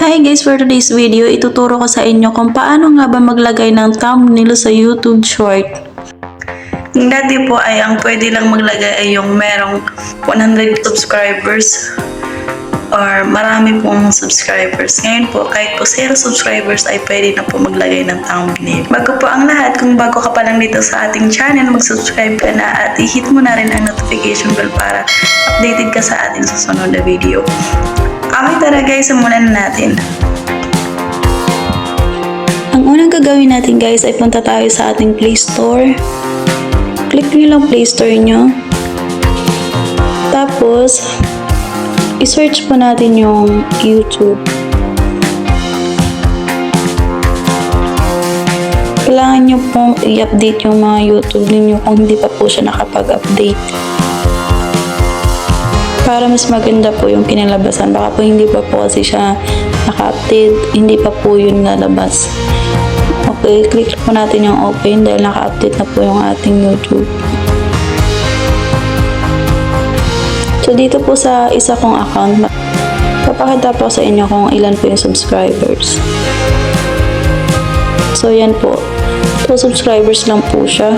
Hi guys, for today's video, ituturo ko sa inyo kung paano nga ba maglagay ng thumbnail sa YouTube short. Yung dati po ay ang pwede lang maglagay ay yung merong 100 subscribers or marami pong subscribers. Ngayon po, kahit po 0 subscribers ay pwede na po maglagay ng thumbnail. Bago po ang lahat, kung bago ka pa lang dito sa ating channel, mag-subscribe ka na at i-hit mo na rin ang notification bell para updated ka sa ating susunod na video. Okay, tara guys, simulan na natin. Ang unang gagawin natin guys ay punta tayo sa ating Play Store. Click nyo lang Play Store nyo. Tapos, i-search po natin yung YouTube. Kailangan nyo pong i-update yung mga YouTube ninyo kung hindi pa po siya nakapag-update. Para mas maganda po yung kinalabasan. Baka po hindi pa po kasi siya naka-update, hindi pa po yun lalabas. Okay, click po natin yung open dahil naka-update na po yung ating YouTube. So dito po sa isa kong account, papakita po sa inyo kung ilan po yung subscribers. So yan po, 2 subscribers lang po siya.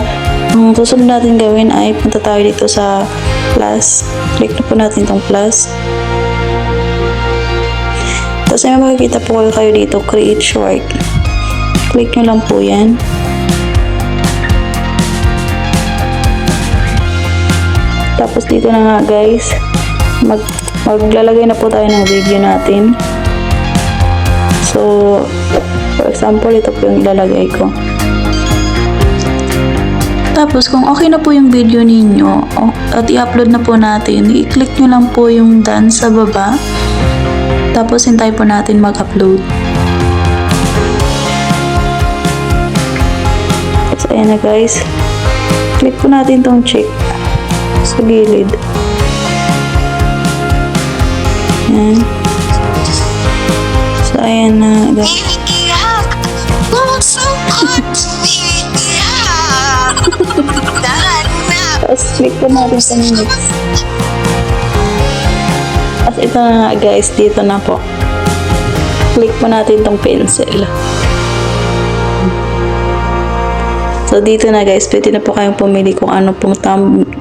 Ang susunod natin gawin ay punta tayo dito sa plus. Click na po natin itong plus. Tapos may makikita po kayo dito, create short. Click nyo lang po yan. Tapos dito na nga guys, maglalagay na po tayo ng video natin. So, for example, ito po yung ilalagay ko. Tapos, kung okay na po yung video ninyo at i-upload na po natin, i-click nyo lang po yung done sa baba. Tapos, hintay po natin mag-upload. So, ayan na guys. Click po natin tong check sa gilid. Ayan. So, ayan na guys. Tapos click po natin sa next. Tapos ito na nga guys, dito na po. Click po natin tong pencil. So dito na guys, pwede na po kayong pumili kung ano pong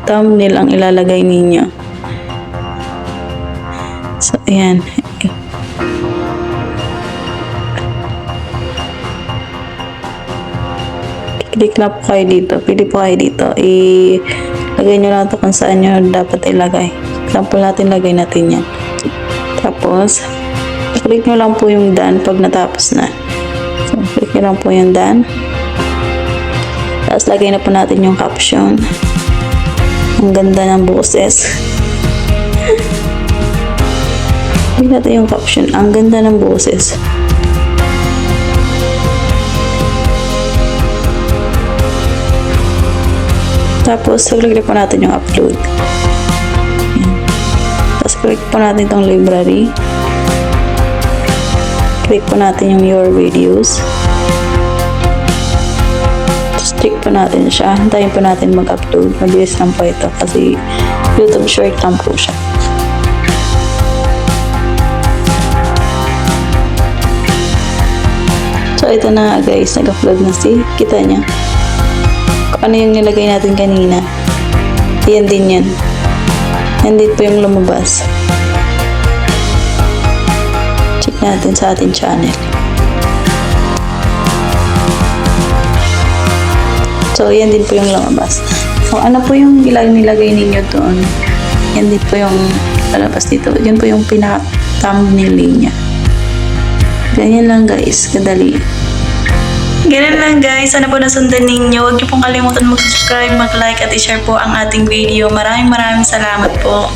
thumbnail ang ilalagay ninyo. So ayan. Click lang po kayo dito. Pili po kayo dito. Ilagay nyo lang ito kung saan nyo dapat ilagay. Example natin, lagay natin yan. Tapos, click nyo lang po yung done pag natapos na. So, click nyo lang po yung done. Tapos, lagay na po natin yung caption. Ang ganda ng boses. Lagay natin yung caption. Ang ganda ng boses. Tapos, click po natin yung upload. Ayan. Tapos, click po natin itong library. Click po natin yung your videos. Tapos, click po natin siya. Hintayin po natin mag-upload. Mabilis lang po ito kasi YouTube short lang po siya. So, ito na guys. Nag-upload na kita niya. Ano yung nilagay natin kanina. Yan din yan. Yan din po yung lumabas. Check natin sa ating channel. So, yan din po yung lumabas. So, ano po yung nilagay ninyo doon? Yan din po yung lalabas dito. Yan po yung pinaka-thumbnail niya. Ganyan lang guys. Kadali. Ganun lang guys, sana po nasundan ninyo. Huwag niyo pong kalimutan mag-subscribe, mag-like at i-share po ang ating video. Maraming salamat po.